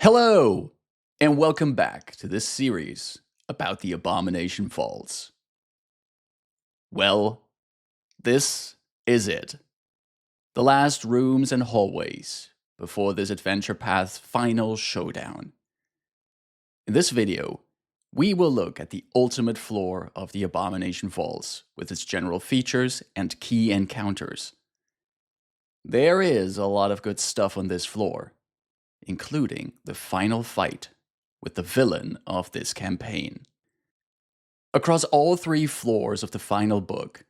Hello, and welcome back to this series about the Abomination Vaults. Well, this is it. The last rooms and hallways before this adventure path's final showdown. In this video, we will look at the ultimate floor of the Abomination Vaults with its general features and key encounters. There is a lot of good stuff on this floor, including the final fight with the villain of this campaign. Across all three floors of the final book,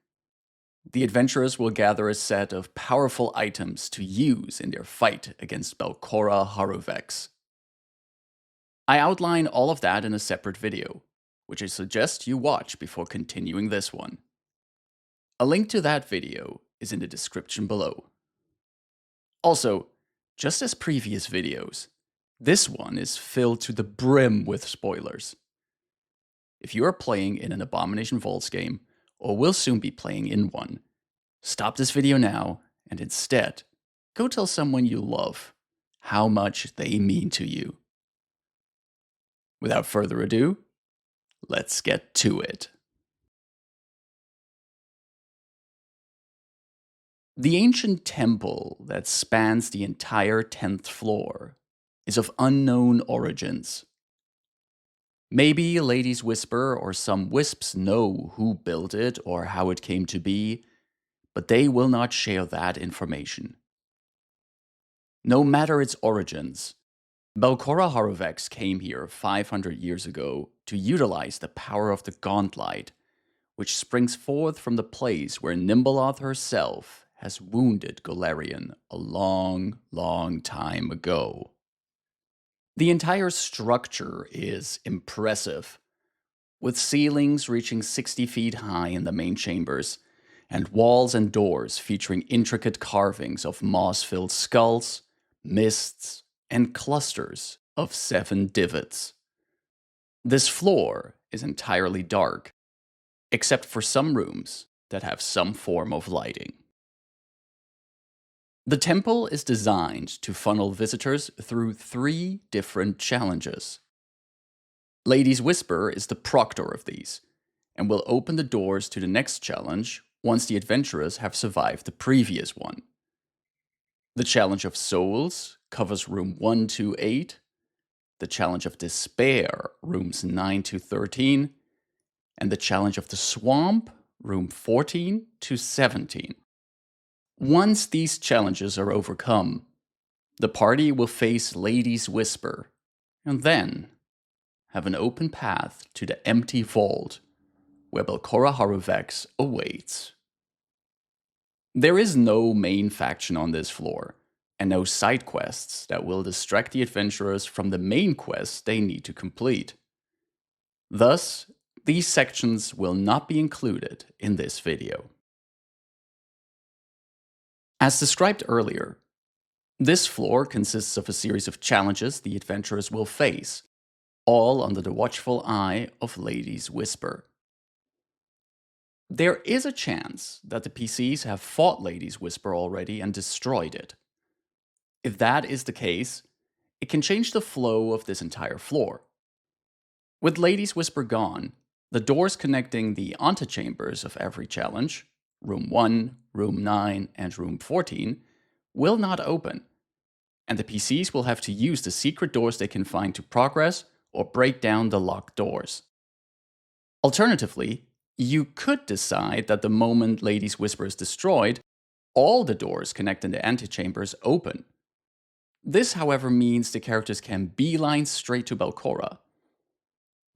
the adventurers will gather a set of powerful items to use in their fight against Belcora Haruvex. I outline all of that in a separate video, which I suggest you watch before continuing this one. A link to that video is in the description below. Also, just as previous videos, this one is filled to the brim with spoilers. If you are playing in an Abomination Vaults game, or will soon be playing in one, stop this video now and instead go tell someone you love how much they mean to you. Without further ado, let's get to it. The ancient temple that spans the entire 10th floor is of unknown origins. Maybe Lady's Whisper or some wisps know who built it or how it came to be, but they will not share that information. No matter its origins, Belcora Haruvex came here 500 years ago to utilize the power of the Gauntlight, which springs forth from the place where Nimbleoth herself has wounded Golarion a long, long time ago. The entire structure is impressive, with ceilings reaching 60 feet high in the main chambers, and walls and doors featuring intricate carvings of moss-filled skulls, mists, and clusters of 7 divots. This floor is entirely dark, except for some rooms that have some form of lighting. The temple is designed to funnel visitors through 3 different challenges. Lady's Whisper is the proctor of these, and will open the doors to the next challenge once the adventurers have survived the previous one. The Challenge of Souls covers room 1 to 8, the Challenge of Despair, rooms 9 to 13, and the Challenge of the Swamp, room 14 to 17. Once these challenges are overcome, the party will face Lady's Whisper, and then have an open path to the empty vault where Belcora Haruvex awaits. There is no main faction on this floor, and no side quests that will distract the adventurers from the main quests they need to complete. Thus, these sections will not be included in this video. As described earlier, this floor consists of a series of challenges the adventurers will face, all under the watchful eye of Lady's Whisper. There is a chance that the PCs have fought Lady's Whisper already and destroyed it. If that is the case, it can change the flow of this entire floor. With Lady's Whisper gone, the doors connecting the antechambers of every challenge, room 1, room 9, and room 14, will not open, and the PCs will have to use the secret doors they can find to progress or break down the locked doors. Alternatively, you could decide that the moment Lady's Whisper is destroyed, all the doors connecting the antechambers open. This, however, means the characters can beeline straight to Belcora.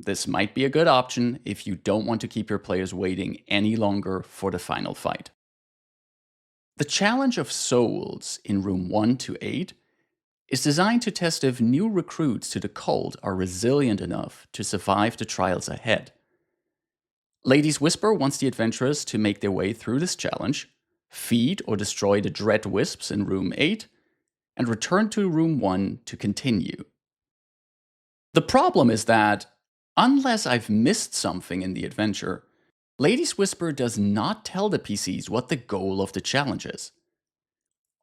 This might be a good option if you don't want to keep your players waiting any longer for the final fight. The Challenge of Souls in room 1 to 8 is designed to test if new recruits to the cult are resilient enough to survive the trials ahead. Lady's Whisper wants the adventurers to make their way through this challenge, feed or destroy the dread wisps in room 8, and return to room 1 to continue. The problem is that, unless I've missed something in the adventure, Lady's Whisper does not tell the PCs what the goal of the challenge is.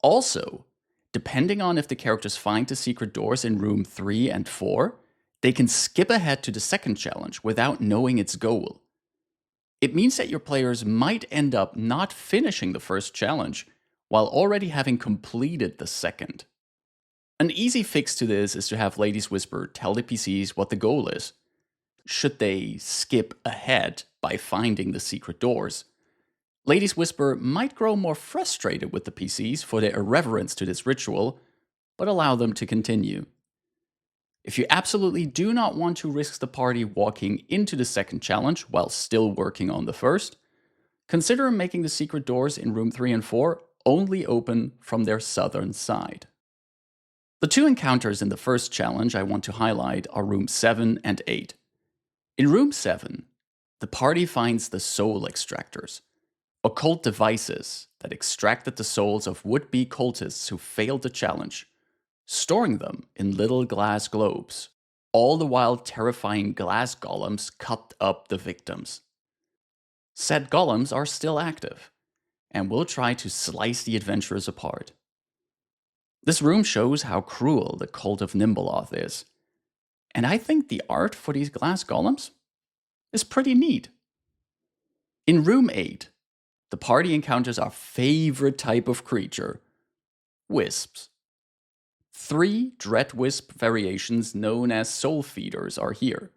Also, Depending on if the characters find the secret doors in room 3 and 4, they can skip ahead to the second challenge without knowing its goal. It means that your players might end up not finishing the first challenge while already having completed the second. An easy fix to this is to have Lady's Whisper tell the PCs what the goal is. Should they skip ahead by finding the secret doors, Lady's Whisper might grow more frustrated with the PCs for their irreverence to this ritual, but allow them to continue. If you absolutely do not want to risk the party walking into the second challenge while still working on the first, consider making the secret doors in room 3 and 4 only open from their southern side. The two encounters in the first challenge I want to highlight are room 7 and 8. In room 7, the party finds the soul extractors, occult devices that extracted the souls of would-be cultists who failed the challenge, storing them in little glass globes, all the while terrifying glass golems cut up the victims. Said golems are still active, and will try to slice the adventurers apart. This room shows how cruel the cult of Nimbleoth is, and I think the art for these glass golems is pretty neat. In room 8, the party encounters our favorite type of creature, wisps. 3 dread wisp variations known as soul feeders are here.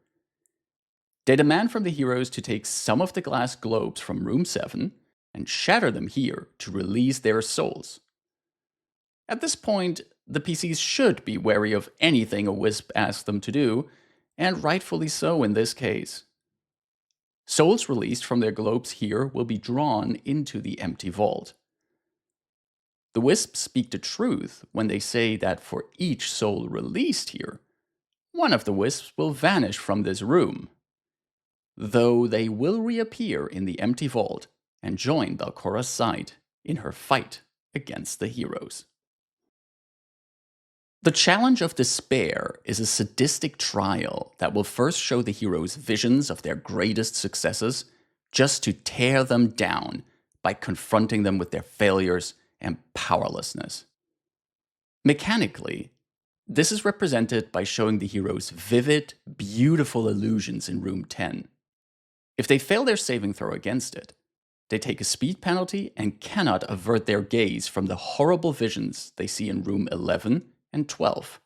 They demand from the heroes to take some of the glass globes from room 7 and shatter them here to release their souls. At this point, the PCs should be wary of anything a wisp asks them to do, and rightfully so in this case. Souls released from their globes here will be drawn into the empty vault. The wisps speak the truth when they say that for each soul released here, one of the wisps will vanish from this room, though they will reappear in the empty vault and join Belcora's side in her fight against the heroes. The Challenge of Despair is a sadistic trial that will first show the heroes visions of their greatest successes, just to tear them down by confronting them with their failures and powerlessness. Mechanically, this is represented by showing the heroes vivid, beautiful illusions in room 10. If they fail their saving throw against it, they take a speed penalty and cannot avert their gaze from the horrible visions they see in room 11 and 12.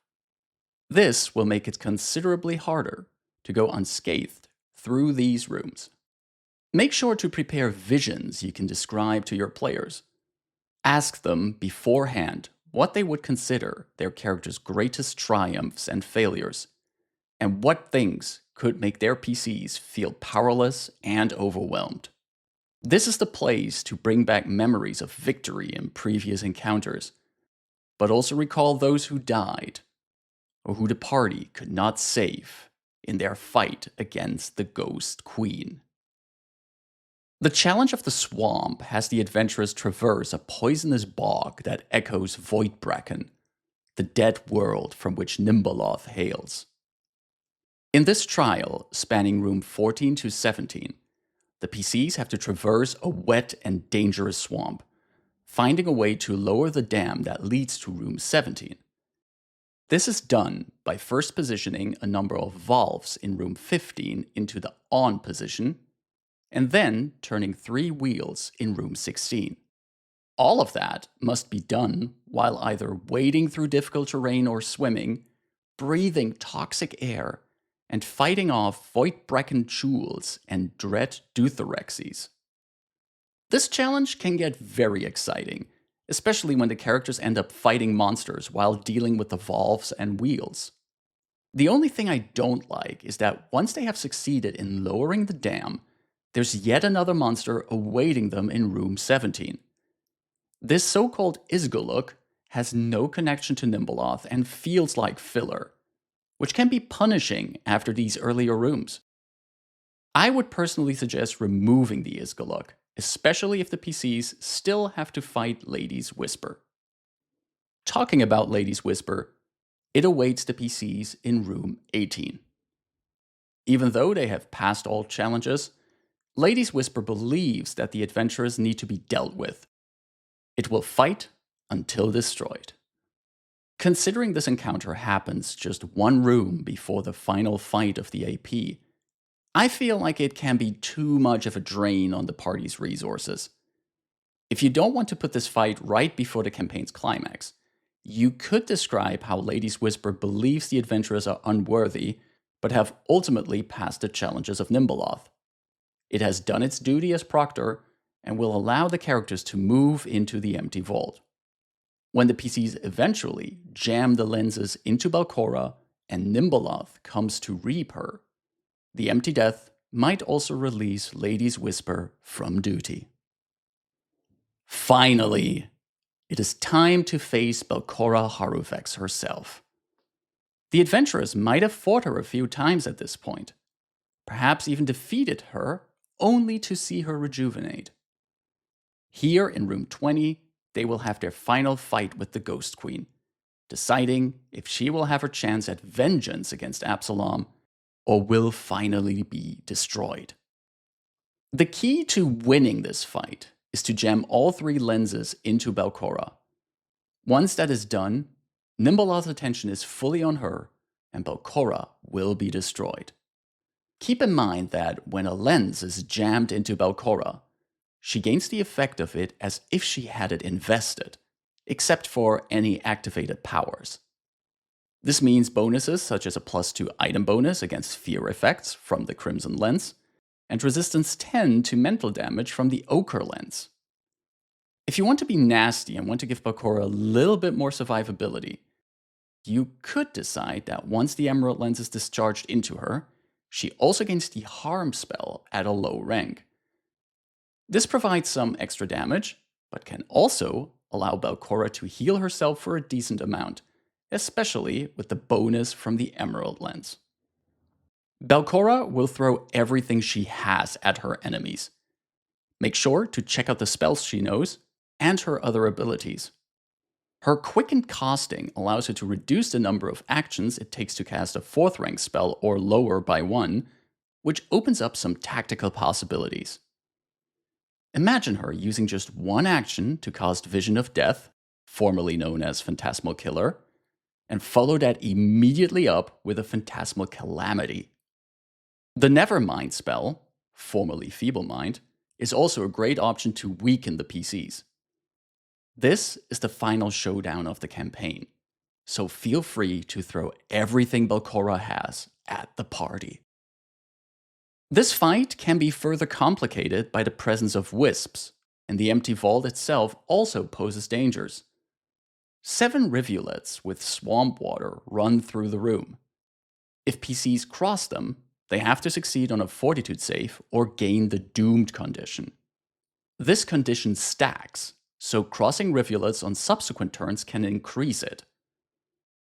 This will make it considerably harder to go unscathed through these rooms. Make sure to prepare visions you can describe to your players. Ask them beforehand what they would consider their character's greatest triumphs and failures, and what things could make their PCs feel powerless and overwhelmed. This is the place to bring back memories of victory in previous encounters, but also recall those who died, or who the party could not save in their fight against the Ghost Queen. The Challenge of the Swamp has the adventurers traverse a poisonous bog that echoes Void Bracken, the dead world from which Nimbleoth hails. In this trial, spanning room 14 to 17, the PCs have to traverse a wet and dangerous swamp, finding a way to lower the dam that leads to room 17. This is done by first positioning a number of valves in room 15 into the on position, and then turning 3 wheels in room 16. All of that must be done while either wading through difficult terrain or swimming, breathing toxic air, and fighting off Void Bracken jewels and dread Duthorexies. This challenge can get very exciting, especially when the characters end up fighting monsters while dealing with the valves and wheels. The only thing I don't like is that once they have succeeded in lowering the dam, there's yet another monster awaiting them in room 17. This so-called Isgoluk has no connection to Nimbleoth and feels like filler, which can be punishing after these earlier rooms. I would personally suggest removing the Isgoluk, especially if the PCs still have to fight Lady's Whisper. Talking about Lady's Whisper, it awaits the PCs in room 18. Even though they have passed all challenges, Lady's Whisper believes that the adventurers need to be dealt with. It will fight until destroyed. Considering this encounter happens just one room before the final fight of the AP, I feel like it can be too much of a drain on the party's resources. If you don't want to put this fight right before the campaign's climax, you could describe how Lady's Whisper believes the adventurers are unworthy, but have ultimately passed the challenges of Nimbleoth. It has done its duty as proctor and will allow the characters to move into the empty vault. When the PCs eventually jam the lenses into Balcora and Nimbleoth comes to reap her, the empty death might also release Lady's Whisper from duty. Finally, it is time to face Belcora Harufex herself. The adventurers might have fought her a few times at this point, perhaps even defeated her, only to see her rejuvenate. Here in room 20, they will have their final fight with the Ghost Queen, deciding if she will have her chance at vengeance against Absalom or will finally be destroyed. The key to winning this fight is to jam all 3 lenses into Belcora. Once that is done, Nimbleoth's attention is fully on her, and Belcora will be destroyed. Keep in mind that when a lens is jammed into Belcora, she gains the effect of it as if she had it invested, except for any activated powers. This means bonuses such as a +2 item bonus against fear effects from the Crimson Lens, and resistance 10 to mental damage from the Ochre Lens. If you want to be nasty and want to give Belcora a little bit more survivability, you could decide that once the Emerald Lens is discharged into her, she also gains the Harm spell at a low rank. This provides some extra damage, but can also allow Belcora to heal herself for a decent amount, especially with the bonus from the Emerald Lens. Belcora will throw everything she has at her enemies. Make sure to check out the spells she knows and her other abilities. Her quickened casting allows her to reduce the number of actions it takes to cast a 4th rank spell or lower by 1, which opens up some tactical possibilities. Imagine her using just 1 action to cast Vision of Death, formerly known as Phantasmal Killer, and follow that immediately up with a Phantasmal Calamity. The Nevermind spell, formerly Feeble Mind, is also a great option to weaken the PCs. This is the final showdown of the campaign, so feel free to throw everything Belcora has at the party. This fight can be further complicated by the presence of wisps, and the empty vault itself also poses dangers. 7 rivulets with swamp water run through the room. If PCs cross them, they have to succeed on a fortitude save or gain the doomed condition. This condition stacks, so crossing rivulets on subsequent turns can increase it.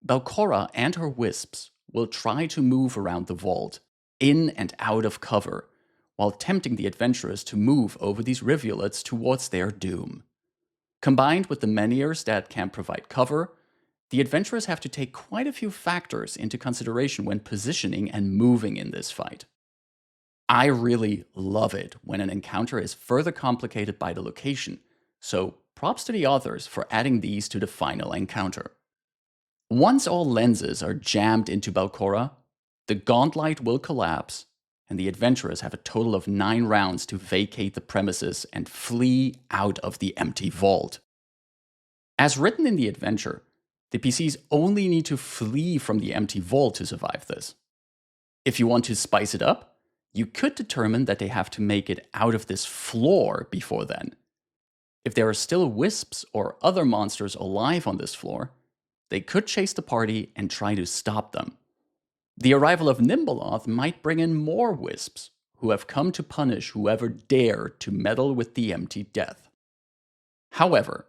Belcora and her wisps will try to move around the vault, in and out of cover, while tempting the adventurers to move over these rivulets towards their doom. Combined with the menhirs that can provide cover, the adventurers have to take quite a few factors into consideration when positioning and moving in this fight. I really love it when an encounter is further complicated by the location, so props to the authors for adding these to the final encounter. Once all lenses are jammed into Belcora, the gauntlet will collapse, and the adventurers have a total of 9 rounds to vacate the premises and flee out of the empty vault. As written in the adventure, the PCs only need to flee from the empty vault to survive this. If you want to spice it up, you could determine that they have to make it out of this floor before then. If there are still wisps or other monsters alive on this floor, they could chase the party and try to stop them. The arrival of Nimbleoth might bring in more wisps, who have come to punish whoever dared to meddle with the empty death. However,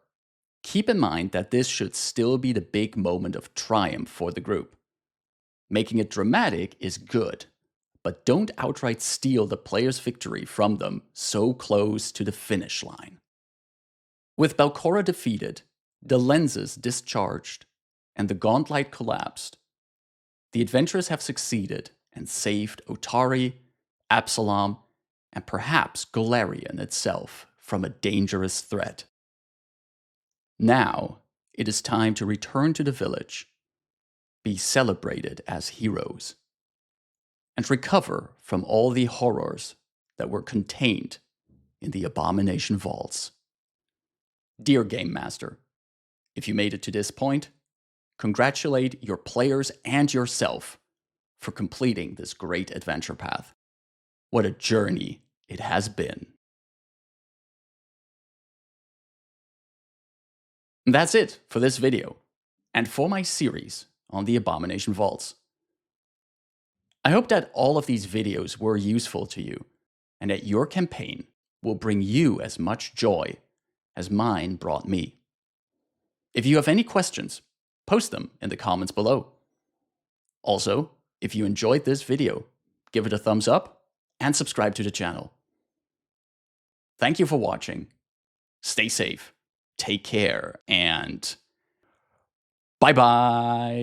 keep in mind that this should still be the big moment of triumph for the group. Making it dramatic is good, but don't outright steal the player's victory from them so close to the finish line. With Belcora defeated, the lenses discharged, and the gauntlet collapsed, the adventurers have succeeded and saved Otari, Absalom, and perhaps Golarion itself from a dangerous threat. Now, it is time to return to the village, be celebrated as heroes, and recover from all the horrors that were contained in the Abomination Vaults. Dear Game Master, if you made it to this point, congratulate your players and yourself for completing this great adventure path. What a journey it has been. And that's it for this video, and for my series on the Abomination Vaults. I hope that all of these videos were useful to you, and that your campaign will bring you as much joy as mine brought me. If you have any questions, post them in the comments below. Also, if you enjoyed this video, give it a thumbs up and subscribe to the channel. Thank you for watching. Stay safe, take care, and bye-bye.